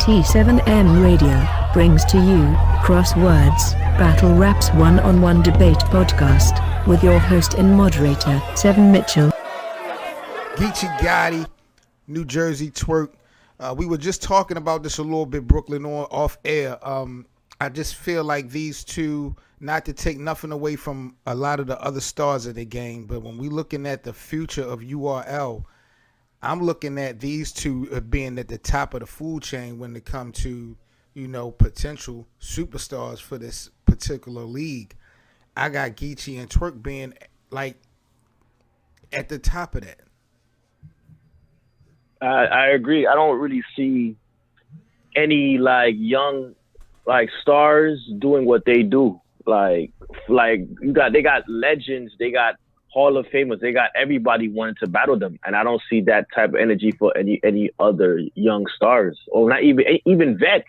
T7M Radio brings to you Crosswords, Battle Raps one-on-one debate podcast with your host and moderator, Seven Mitchell. Geechee Gotti, New Jersey Twerk. We were just talking about this a little bit, Brooklyn, off air. I just feel like these two, not to take nothing away from a lot of the other stars of the game, but when we're looking at the future of URL, I'm looking at these two being at the top of the food chain when it comes to, potential superstars for this particular league. I got Geechee and Twerk being like at the top of that. I agree. I don't really see any young stars doing what they do. They got legends, they got Hall of Famers, they got everybody wanting to battle them, and I don't see that type of energy for any other young stars, or not even vets.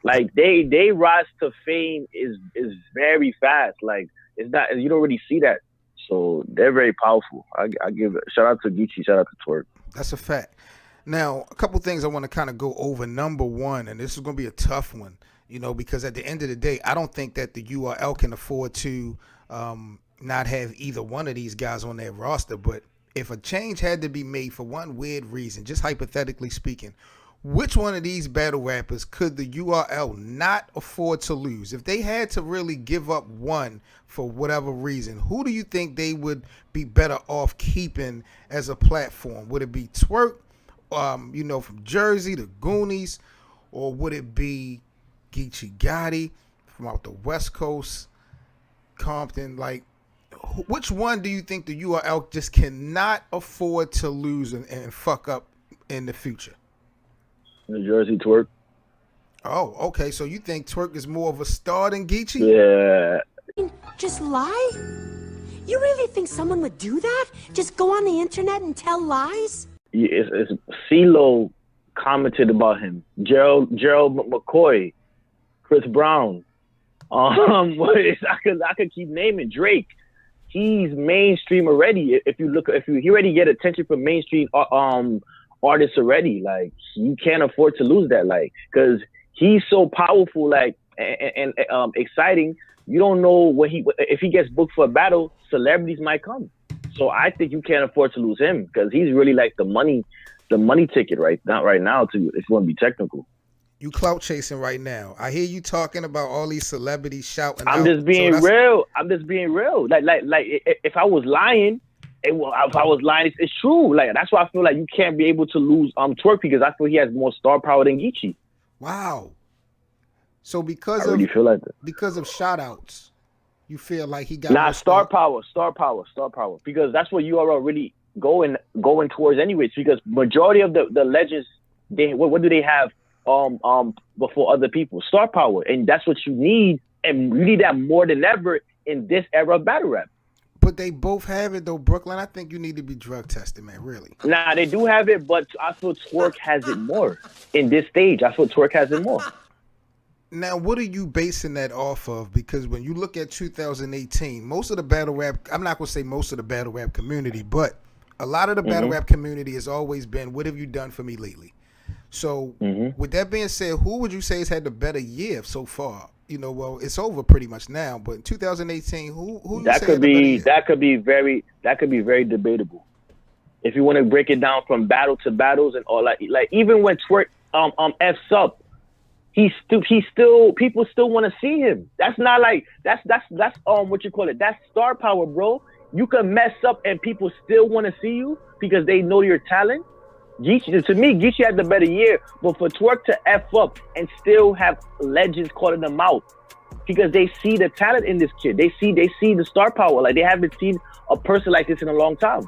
They rise to fame is very fast. It's not, you don't really see that. So they're very powerful. I give it shout out to Geechee, shout out to Twerk. That's a fact. Now, a couple things I want to kind of go over. Number one, and this is going to be a tough one, because at the end of the day, I don't think that the URL can afford to not have either one of these guys on their roster. But if a change had to be made for one weird reason, just hypothetically speaking, which one of these battle rappers could the URL not afford to lose? If they had to really give up one for whatever reason, who do you think they would be better off keeping as a platform? Would it be Twerk, from Jersey, the Goonies, or would it be Geechee Gotti from out the West Coast, Compton? Which one do you think the URL just cannot afford to lose and fuck up in the future? New Jersey Twerk. Oh, okay. So you think Twerk is more of a star than Geechee? Yeah. Just lie? You really think someone would do that? Just go on the internet and tell lies? It's CeeLo commented about him. Gerald McCoy, Chris Brown. I could keep naming Drake. He's mainstream already. If he already get attention from mainstream artists already, you can't afford to lose that, because he's so powerful, and exciting. You don't know if he gets booked for a battle, celebrities might come. So I think you can't afford to lose him, because he's really the money ticket right now if you want to be technical. You clout chasing right now. I hear you talking about all these celebrities shouting. I'm just being real. If I was lying, it's true. That's why I feel you can't be able to lose Twerk, because I feel he has more star power than Geechee. Wow. So because of shout outs, you feel like he got star power, because that's what URL really going towards anyways, because majority of the legends, what do they have before other people? Star power, and that's what you need, and you need that more than ever in this era of battle rap. But they both have it though, Brooklyn. I think you need to be drug tested, man, really. Nah, they do have it, but I feel Twerk has it more in this stage. I feel Twerk has it more. Now, what are you basing that off of? Because when you look at 2018, most of the battle rap, I'm not going to say most of the battle rap community, but a lot of the battle rap community has always been, what have you done for me lately? So with that being said, who would you say has had the better year so far? Well, it's over pretty much now, but in 2018, who that could be very debatable. If you want to break it down from battle to battles and all that, even when Twerk F's up, he still people still want to see him. That's not that's what you call it. That's star power, bro. You can mess up and people still want to see you because they know your talent. To me, Geechee had the better year, but for Twerk to F up and still have legends calling them out because they see the talent in this kid. They see the star power. They haven't seen a person like this in a long time.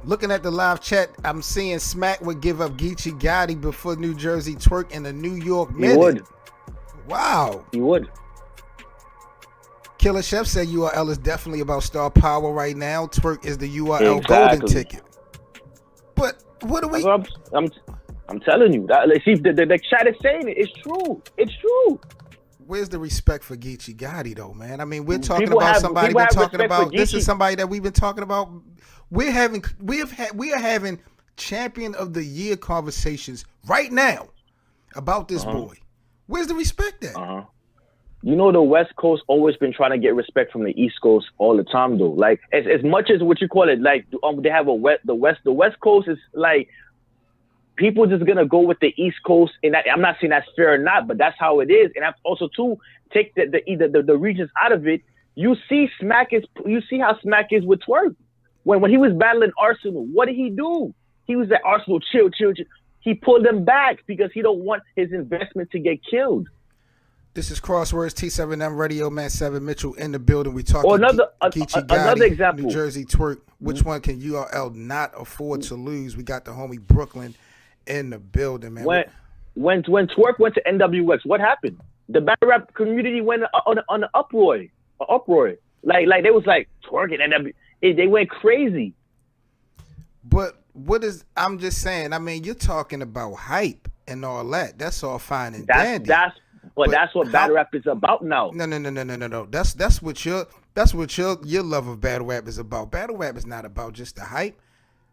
Looking at the live chat, I'm seeing Smack would give up Geechee Gotti before New Jersey Twerk in the New York Minute. He would. Wow. He would. Killer Chef said URL is definitely about star power right now. Twerk is the URL golden ticket. But what do we? I'm telling you. See, the chat is saying it. It's true. It's true. Where's the respect for Geechee Gotti though, man? I mean, we're talking about somebody we're talking about. This is somebody that we've been talking about. We are having champion of the year conversations right now. about this boy. Where's the respect at? You know, the West Coast always been trying to get respect from the East Coast all the time, though. Like, as much as what you call it, like, they have the West Coast is like, people just gonna go with the East Coast, and I'm not saying that's fair or not, but that's how it is. And that's also too, take the regions out of it. You see how Smack is with Twerk. When he was battling Arsenal, what did he do? He was at Arsenal, chill. He pulled them back because he don't want his investment to get killed. This is Crosswords, T7M Radio, man. 7 Mitchell in the building. We talking another example. New Jersey Twerk. Which one can URL not afford to lose? We got the homie Brooklyn in the building, man. When Twerk went to NWX, what happened? The battle rap community went on an uproar. Like they was like Twerk and NWX. They went crazy. But I'm just saying. I mean, you're talking about hype and all that. That's all fine and dandy. That's what battle rap is about now. No. That's what your love of battle rap is about. Battle rap is not about just the hype.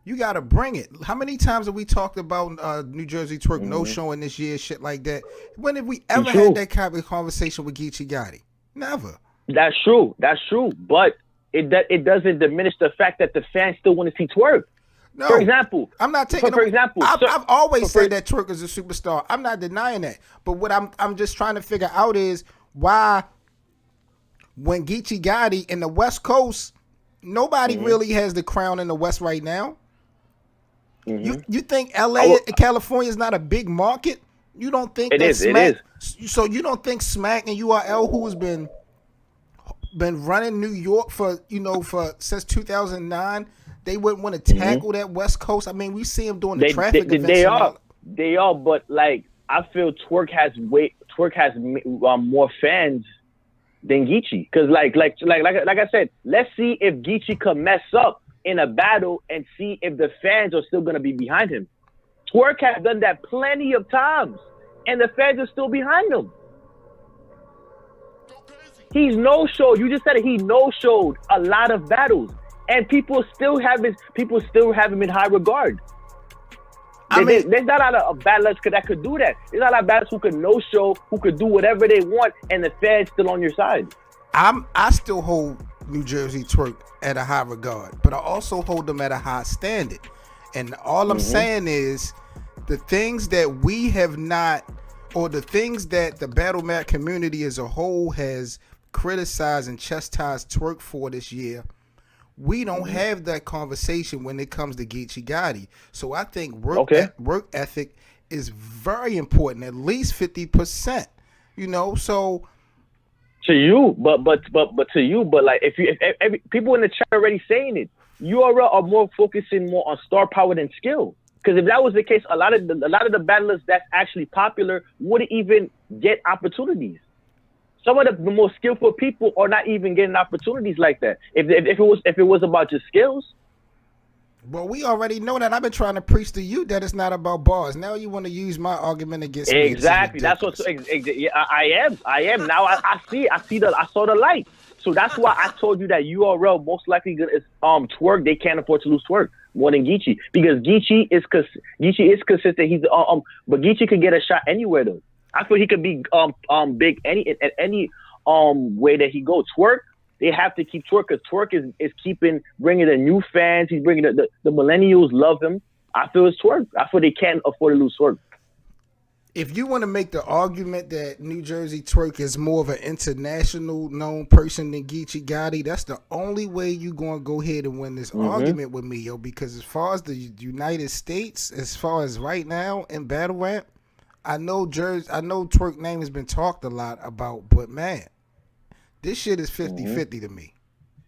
You got to bring it. How many times have we talked about New Jersey Twerk no showing this year, shit like that? When have we ever had that kind of conversation with Geechee Gotti? Never. That's true. But it doesn't diminish the fact that the fans still want to see Twerk. No, for example, I'm not taking. For example, I've always said that Twerk is a superstar. I'm not denying that. But what I'm just trying to figure out is why, when Geechee Gotti in the West Coast, nobody really has the crown in the West right now. You think LA, California is not a big market? You don't think it is? Smack, it is. So you don't think Smack and URL, who has been running New York for since 2009? They wouldn't want to tackle that West Coast. I mean, we see them doing the traffic events. They are, but like I feel Twerk has more fans than Geechee. Because like I said, let's see if Geechee can mess up in a battle and see if the fans are still gonna be behind him. Twerk has done that plenty of times, and the fans are still behind him. He's no-showed. You just said it. He no-showed a lot of battles. And people still have him in high regard. There's not a lot of battlers that could do that. There's not a lot of battlers who could no-show, who could do whatever they want, and the fans still on your side. I still hold New Jersey Twerk at a high regard, but I also hold them at a high standard. And all I'm saying is the things that we have not, or the things that the battle map community as a whole has criticized and chastised Twerk for this year, we don't have that conversation when it comes to Geechee Gotti. So I think work ethic is very important, at least 50%. So to you, but to you, but like if people in the chat already saying it, URL are more focusing more on star power than skill. Because if that was the case, a lot of the battlers that's actually popular wouldn't even get opportunities. Some of the more skillful people are not even getting opportunities like that. If it was about your skills. Well, we already know that. I've been trying to preach to you that it's not about bars. Now you want to use my argument against me. Exactly. That's what. I am. Now I see. I saw the light. So that's why I told you that URL most likely is Twerk. They can't afford to lose Twerk more than Geechee, because Geechee is consistent. He's but Geechee could get a shot anywhere though. I feel he could be big at any way that he goes. Twerk, they have to keep Twerk, because Twerk is bringing the new fans. He's bringing the millennials love him. I feel it's Twerk. I feel they can't afford to lose Twerk. If you want to make the argument that New Jersey Twerk is more of an international known person than Geechee Gotti, that's the only way you're going to go ahead and win this argument with me, yo. Because as far as the United States, as far as right now in battle rap, I know Twerk name has been talked a lot about, but man, this shit is 50-50 to me.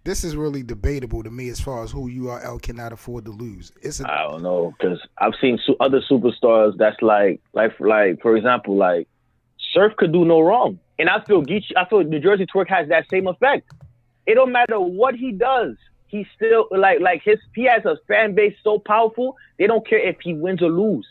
This is really debatable to me as far as who URL cannot afford to lose. I don't know, because I've seen other superstars that's like for example, like Surf could do no wrong, and I feel New Jersey Twerk has that same effect. It don't matter what he does, he still he has a fan base so powerful they don't care if he wins or lose.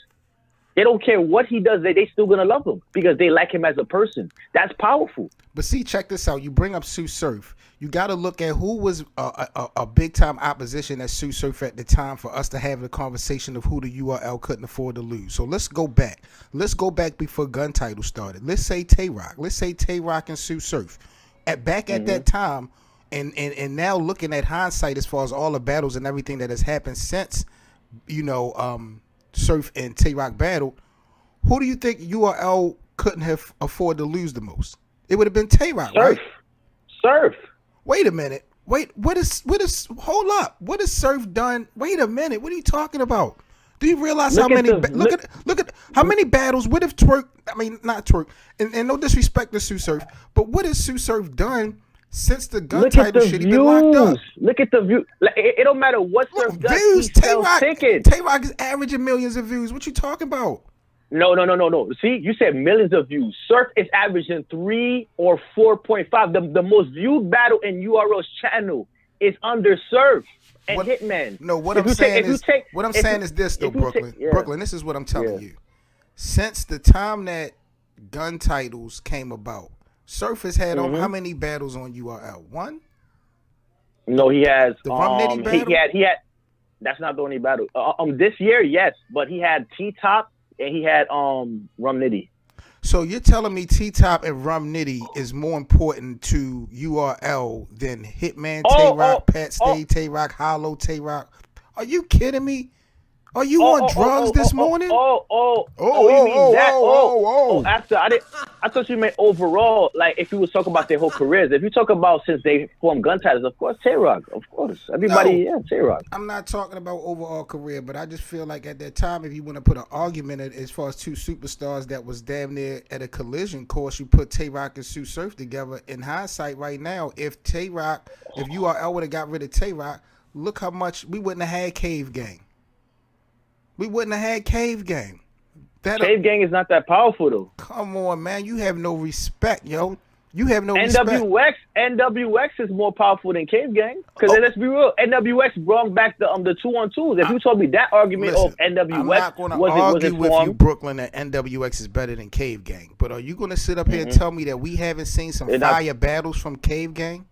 They don't care what he does. They still gonna love him because they like him as a person. That's powerful. But see, check this out. You bring up Sue Surf. You got to look at who was a big time opposition at Sue Surf at the time for us to have the conversation of who the URL couldn't afford to lose. So let's go back. Let's go back before gun title started. Let's say Tay-Rock. Let's say Tay-Rock and Sue Surf. Back at that time, and now looking at hindsight as far as all the battles and everything that has happened since, Surf and Tay-Rock battled, who do you think URL couldn't have afford to lose the most? It would have been Tay-Rock, right? Surf. Wait a minute. Wait, hold up. What has Surf done? Wait a minute. What are you talking about? Do you realize how many look at how many battles? What if Twerk? I mean, not Twerk. And no disrespect to Sue Surf, but what has Sue Surf done since the gun title shit? He been locked up. Look at the view. Like, it don't matter what Surf does. Views. He sells tickets. Tay-Rock is averaging millions of views. What you talking about? No. See, you said millions of views. Surf is averaging 3 or 4.5. The most viewed battle in URL's channel is under Surf and Hitman. No, what I'm saying is this though, Brooklyn. Brooklyn, this is what I'm telling you. Since the time that gun titles came about, Surf has had how many battles on URL? One? No, he has the Rum Nitty battle? He had that's not the only battle. This year, yes, but he had T-Top and he had Rum Nitty. So you're telling me T-Top and Rum Nitty is more important to URL than Hitman Tay-Rock, Pat Stay Tay-Rock, Hollow Tay-Rock? Are you kidding me? Are you on drugs this morning? After I thought you meant overall. Like if you was talking about their whole careers. If you talk about since they formed gun titles, of course Tay-Rock, of course everybody, Tay-Rock. I'm not talking about overall career, but I just feel like at that time, if you want to put an argument as far as two superstars that was damn near at a collision course, you put Tay-Rock and Sue Surf together. In hindsight, right now, if URL would have got rid of Tay-Rock, look how much we wouldn't have had Cave Gang. We wouldn't have had Cave Gang. Cave Gang is not that powerful though. Come on, man. You have no respect, yo. You have no respect. NWX is more powerful than Cave Gang. Because let's be real, NWX brought back the 2-on-2s. If you told me that argument of NWX, I'm not going to argue with you, Brooklyn, that NWX is better than Cave Gang. But are you going to sit up here and tell me that we haven't seen some fire battles from Cave Gang?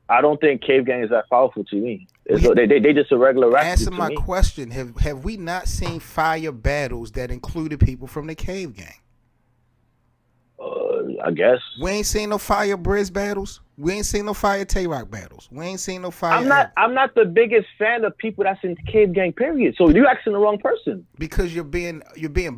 I don't think Cave Gang is that powerful to me. They just a regular rap. Answer my question. Have we not seen fire battles that included people from the Cave Gang? I guess. We ain't seen no fire Briz battles. We ain't seen no fire Tay-Rock battles. We ain't seen no fire. I'm not the biggest fan of people that's in Cave Gang, period. So you're asking the wrong person. Because you're being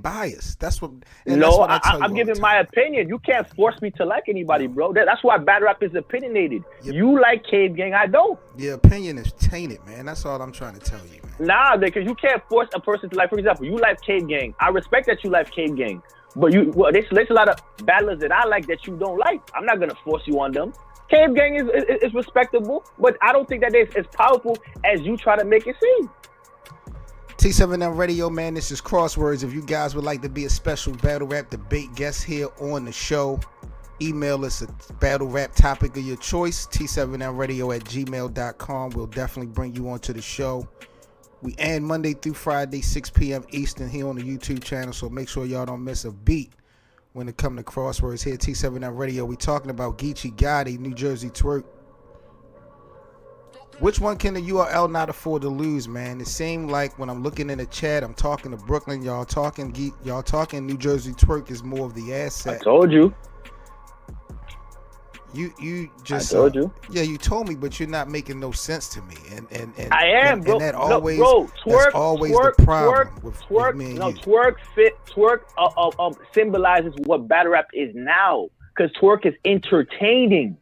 biased. That's what. I'm giving my opinion. You can't force me to like anybody, bro. That's why battle rap is opinionated. You like Cave Gang, I don't. Your opinion is tainted, man. That's all I'm trying to tell you, man. Nah, because you can't force a person to like. For example, you like Cave Gang. I respect that you like Cave Gang. But there's a lot of battlers that I like that you don't like. I'm not gonna force you on them. Cave Gang is respectable, but I don't think that it's as powerful as you try to make it seem. T7M Radio, man, this is Crosswords. If you guys would like to be a special battle rap debate guest here on the show, email us a battle rap topic of your choice, t7mradio@gmail.com. We'll definitely bring you onto the show. We end Monday through Friday, 6 p.m. Eastern here on the YouTube channel, so make sure y'all don't miss a beat when it comes to Crosswords here at T7M Radio. We talking about Geechee Gotti, New Jersey Twerk. Which one can the URL not afford to lose, man? It seemed like when I'm looking in the chat, I'm talking to Brooklyn, y'all talking New Jersey Twerk is more of the asset. I told you. You just I told you. Yeah, you told me, but you're not making no sense to me. And I am, bro. And that always, that's always the problem with me and you. Twerk symbolizes what battle rap is now, because twerk is entertaining.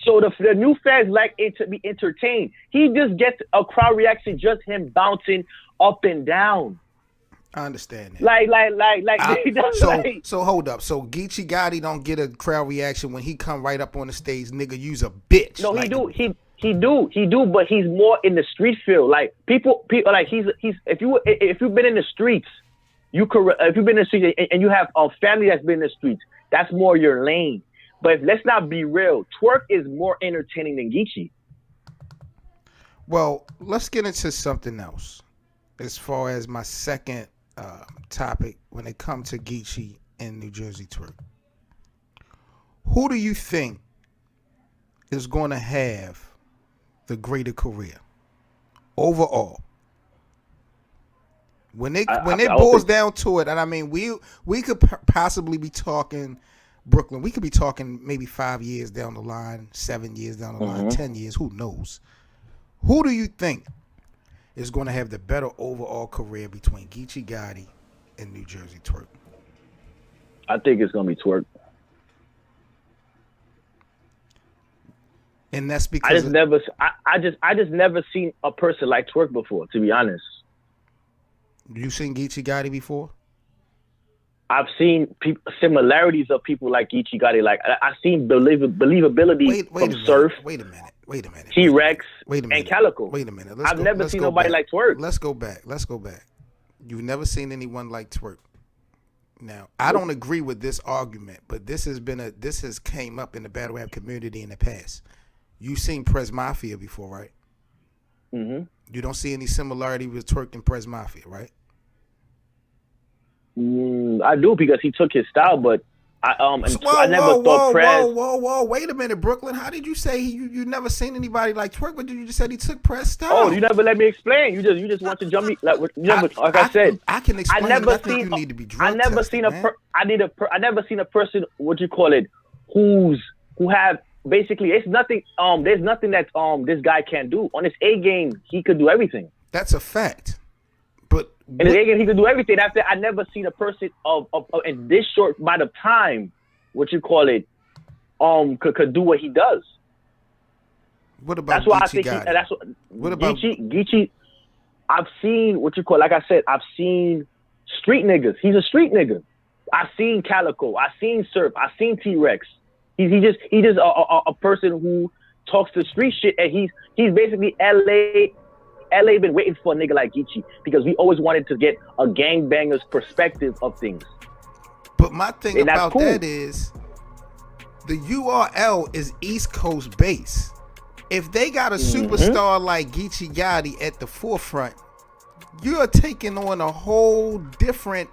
So the new fans like it to be entertained. He just gets a crowd reaction, just him bouncing up and down. I understand that. So hold up. So Geechee Gotti don't get a crowd reaction when he come right up on the stage, nigga, you's a bitch. No, he do, but he's more in the street feel. Like people like he's if you've been in the streets, if you've been in the streets and you have a family that's been in the streets, that's more your lane. But let's not be real. Twerk is more entertaining than Geechee. Well, let's get into something else. As far as my second topic when it comes to Geechee and New Jersey Twerk. Who do you think is going to have the greater career overall? When it boils down to it, and I mean, we could possibly be talking Brooklyn. We could be talking maybe 5 years down the line, 7 years down the line, 10 years. Who knows? Who do you think is going to have the better overall career between Geechee Gotti and New Jersey Twerk? I think it's going to be Twerk. And that's because I just never seen a person like Twerk before, to be honest. You seen Geechee Gotti before? I've seen similarities of people like Geechee Gotti. Like I've seen believability from Surf. Wait a minute. T-Rex. Wait a minute. And Calico. Wait a minute. I've never seen nobody like Twerk. Let's go back. You've never seen anyone like Twerk. Now, I don't agree with this argument, but this has came up in the battle rap community in the past. You've seen Prez Mafia before, right? Mm-hmm. You don't see any similarity with Twerk and Prez Mafia, right? I do, because he took his style, but I never thought Prez. Whoa! Wait a minute, Brooklyn. How did you say you never seen anybody like Twerk? But you just said he took Prez style. Oh, you never let me explain. You just want to jump me. Like I said, I can explain. I think you need to be drug tested, I never seen a person. What you call it? Who have basically, it's nothing. There's nothing that this guy can't do. On his A game, he could do everything. That's a fact. But in his A game, he could do everything. After, I never seen a person of in this short amount of time, what you call it, could do what he does. What about that's why Geechee I think Gotti? that's what about Geechee? I've seen what you call, like I said, I've seen street niggas. He's a street nigga. I've seen Calico. I've seen Surf. I've seen T-Rex. He's just a person who talks the street shit, and he's basically LA been waiting for a nigga like Geechee, because we always wanted to get a gangbanger's perspective of things. But my thing about that is the URL is East Coast base. If they got a superstar like Geechee Gotti at the forefront, you're taking on a whole different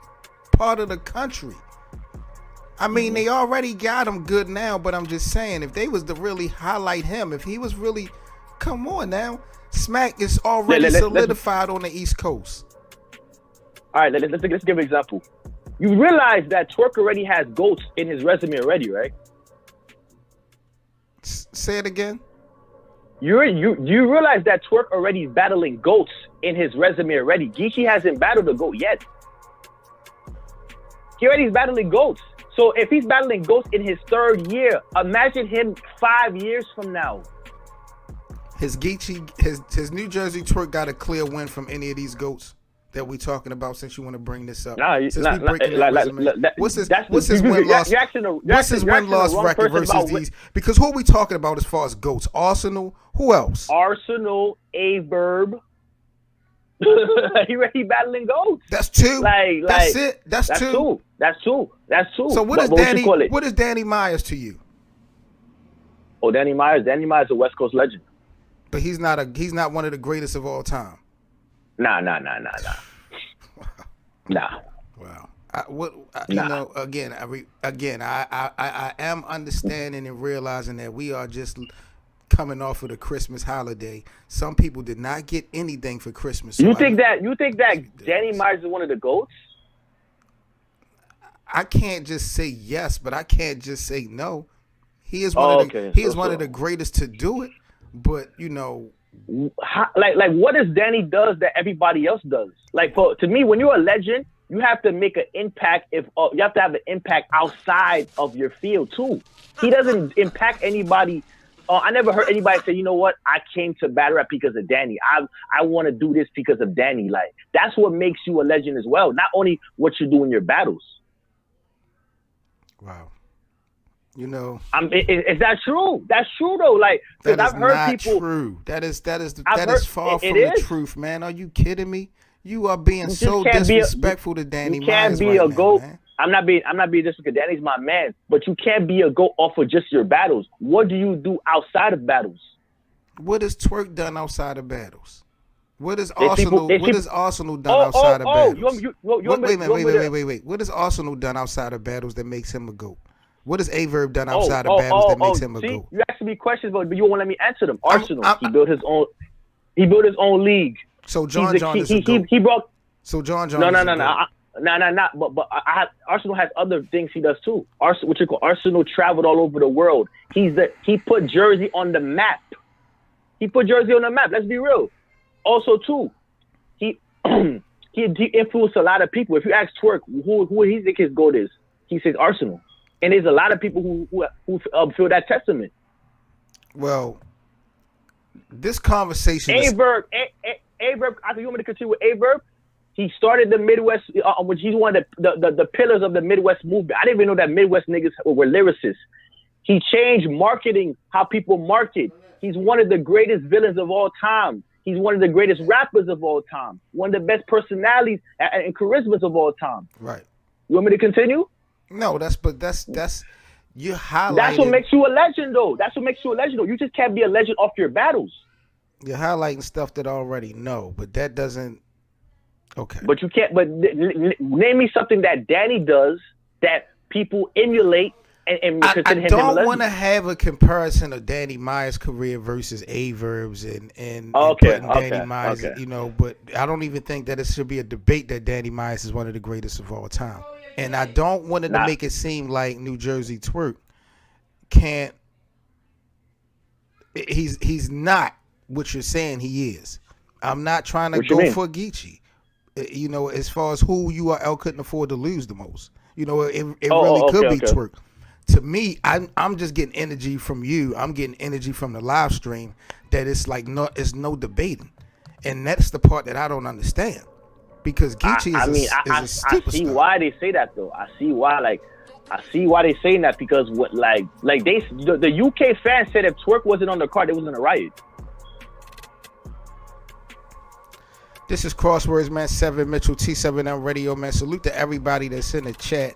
part of the country. I mean, they already got him good now, but I'm just saying, if they was to really highlight him, if he was really, come on now, Smack is already solidified on the East Coast. All right, let's give an example. You realize that Twerk already has GOATs in his resume already, right? Say it again. You realize that Twerk already is battling GOATs in his resume already. Geechee hasn't battled a GOAT yet. He already is battling GOATs. So if he's battling GOATs in his third year, imagine him 5 years from now. His New Jersey Twerk got a clear win from any of these GOATs that we talking about, since you want to bring this up? What's his win-loss record versus these? Because who are we talking about as far as GOATs? Arsenal? Who else? Arsenal, Averb. He battling GOATs. That's two. That's it. That's two. That's two. So what is Danny Myers to you? Oh, Danny Myers is a West Coast legend. But he's not one of the greatest of all time. Nah. Wow. You know, again, I am understanding and realizing that we are just coming off of the Christmas holiday. Some people did not get anything for Christmas. So you think that Danny Myers is one of the GOATs? I can't just say yes, but I can't just say no. He is one of the greatest to do it. But you know, like what does Danny does that everybody else does? Like to me, when you're a legend, you have to make an impact. You have to have an impact outside of your field too. He doesn't impact anybody. I never heard anybody say, you know what, I came to battle rap because of Danny. I want to do this because of Danny. Like that's what makes you a legend as well. Not only what you do in your battles. Wow. You know, is that true? That's true though. Like, because I've heard people. True. That is far from the truth, man. Are you kidding me? You are being so disrespectful to Danny Myers. You can't be a GOAT. I'm not being disrespectful. Danny's my man, but you can't be a GOAT off of just your battles. What do you do outside of battles? What has Twerk done outside of battles? What is There's Arsenal? people- What has Arsenal done outside of battles? Wait. What has Arsenal done outside of battles that makes him a GOAT? What has Averb done outside of battles that makes him a see, GOAT? you asking me questions, but you won't let me answer them. Arsenal, he built his own. He built his own league. So John is a GOAT. He brought. So John. No. But Arsenal has other things he does too. Arsenal traveled all over the world. He put Jersey on the map. Let's be real. Also too, he influenced a lot of people. If you ask Twerk who he think his GOAT is, he says Arsenal. And there's a lot of people who feel that testament. Well, this conversation. Averb. I think you want me to continue with Averb. He started the Midwest, which he's one of the pillars of the Midwest movement. I didn't even know that Midwest niggas were lyricists. He changed marketing, how people market. He's one of the greatest villains of all time. He's one of the greatest rappers of all time. One of the best personalities and charismas of all time. Right. You want me to continue? No, that's you highlighting. That's what makes you a legend, though. You just can't be a legend off your battles. You're highlighting stuff that I already know, but that doesn't. Okay. But you can't. But name me something that Danny does that people emulate and I consider him a don't legend. want to have a comparison of Danny Myers' career versus Averb's and Okay, putting Danny Myers, you know. But I don't even think that it should be a debate that Danny Myers is one of the greatest of all time. And I don't want it to make it seem like New Jersey Twerk can't. He's not what you're saying he is. I'm not trying to go for Geechie. You know, as far as who URL couldn't afford to lose the most. You know, it really could be Twerk. To me, I'm just getting energy from you. I'm getting energy from the live stream that it's like it's no debating, and that's the part that I don't understand. Because Geechie is a superstar. I see why they say that though. I see why they saying that because what the UK fans said if Twerk wasn't on the card, they was in a riot. This is Crosswords, man. 7 Mitchell, T7M Radio, man. Salute to everybody that's in the chat.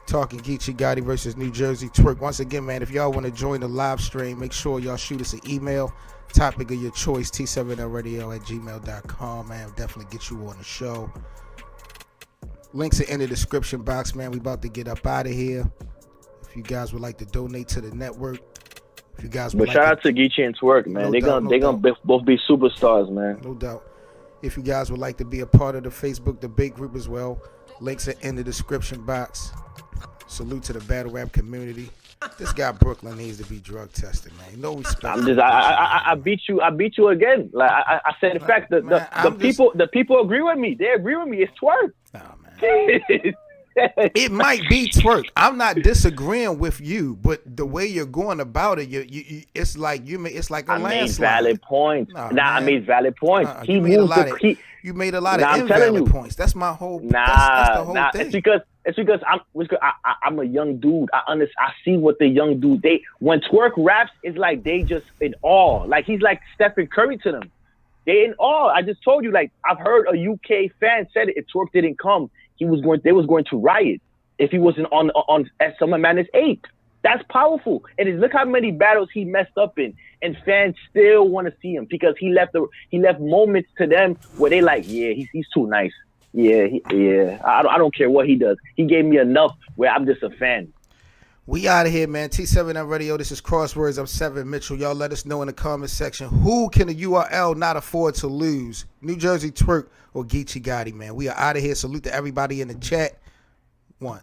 Talking Geechie Gotti versus New Jersey Twerk. Once again, man, if y'all want to join the live stream, make sure y'all shoot us an email. Topic of your choice, t7lradio@gmail.com, man. Definitely get you on the show. Links are in the description box, man. We about to get up out of here. If you guys would like to donate to the network, if you guys would shout out to Geechie and Twerk, man. They're gonna both be superstars, man. No doubt. If you guys would like to be a part of the Facebook debate group as well, links are in the description box. Salute to the battle rap community. This guy Brooklyn needs to be drug tested, man. No respect. I beat you again. Like I said, in fact, the people agree with me. They agree with me. It's Twerk. Oh, man. It might be Twerk. I'm not disagreeing with you, but the way you're going about it, it's like a landslide. I made valid points. I made valid points. You made a lot of invalid points. That's my whole. That's the whole thing. It's because I'm a young dude. I see what the young dude. When Twerk raps, it's like they just in awe. Like he's like Stephen Curry to them. They in awe. I just told you. Like I've heard a UK fan said it. If Twerk didn't come, they was going to riot. If he wasn't on at Summer Madness 8. That's powerful. And look how many battles he messed up in, and fans still want to see him because he left moments to them where they like, yeah, he's too nice. Yeah. I don't care what he does. He gave me enough where I'm just a fan. We out of here, man. T7M Radio. This is Crosswords. I'm 7 Mitchell. Y'all let us know in the comment section who can the URL not afford to lose? New Jersey Twerk or Geechie Gotti, man. We are out of here. Salute to everybody in the chat. 1.